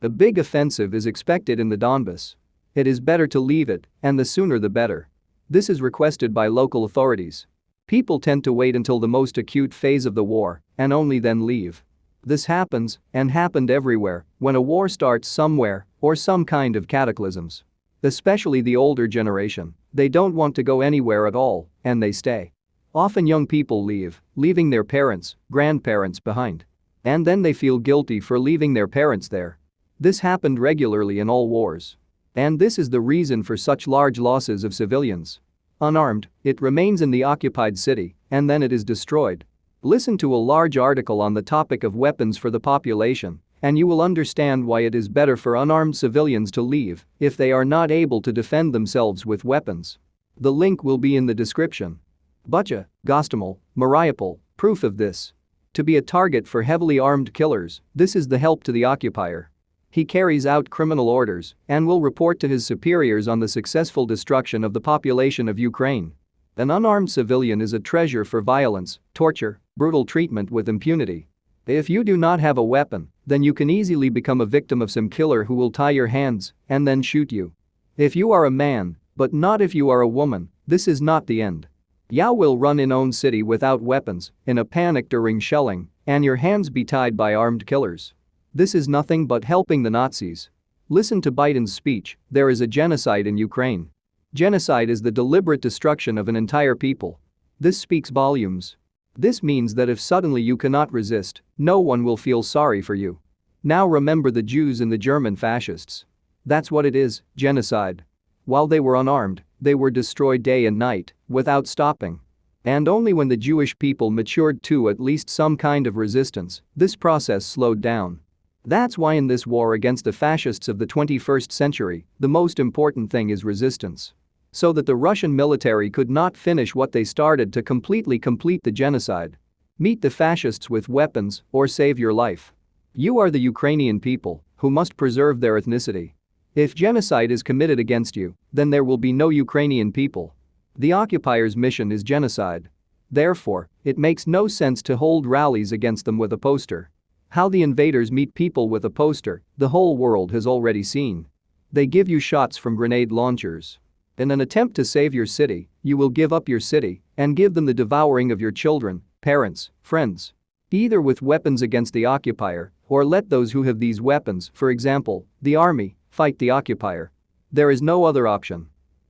A big offensive is expected in the Donbass. It is better to leave it, and the sooner the better. This is requested by local authorities. People tend to wait until the most acute phase of the war and only then leave. This happens, and happened everywhere, when a war starts somewhere or some kind of cataclysms. Especially the older generation, they don't want to go anywhere at all, and they stay. Often young people leave, leaving their parents, grandparents behind. And then they feel guilty for leaving their parents there. This happened regularly in all wars. And this is the reason for such large losses of civilians. Unarmed, it remains in the occupied city, and then it is destroyed. Listen to a large article on the topic of weapons for the population, and you will understand why it is better for unarmed civilians to leave if they are not able to defend themselves with weapons. The link will be in the description. Bucha, Gostomel, Mariupol, proof of this. To be a target for heavily armed killers, this is the help to the occupier. He carries out criminal orders and will report to his superiors on the successful destruction of the population of Ukraine. An unarmed civilian is a treasure for violence, torture, brutal treatment with impunity. If you do not have a weapon, then you can easily become a victim of some killer who will tie your hands and then shoot you. If you are a man, but not if you are a woman, this is not the end. You will run in own city without weapons, in a panic during shelling, and your hands be tied by armed killers. This is nothing but helping the Nazis. Listen to Biden's speech, there is a genocide in Ukraine. Genocide is the deliberate destruction of an entire people. This speaks volumes. This means that if suddenly you cannot resist, no one will feel sorry for you. Now remember the Jews and the German fascists. That's what it is, genocide. While they were unarmed, they were destroyed day and night, without stopping. And only when the Jewish people matured to at least some kind of resistance, this process slowed down. That's why in this war against the fascists of the 21st century, the most important thing is resistance. So that the Russian military could not finish what they started to completely complete the genocide. Meet the fascists with weapons or save your life. You are the Ukrainian people who must preserve their ethnicity. If genocide is committed against you, then there will be no Ukrainian people. The occupier's mission is genocide. Therefore, it makes no sense to hold rallies against them with a poster. How the invaders meet people with a poster, the whole world has already seen. They give you shots from grenade launchers. In an attempt to save your city, you will give up your city and give them the devouring of your children, parents, friends. Either with weapons against the occupier, or let those who have these weapons, for example, the army, fight the occupier. There is no other option.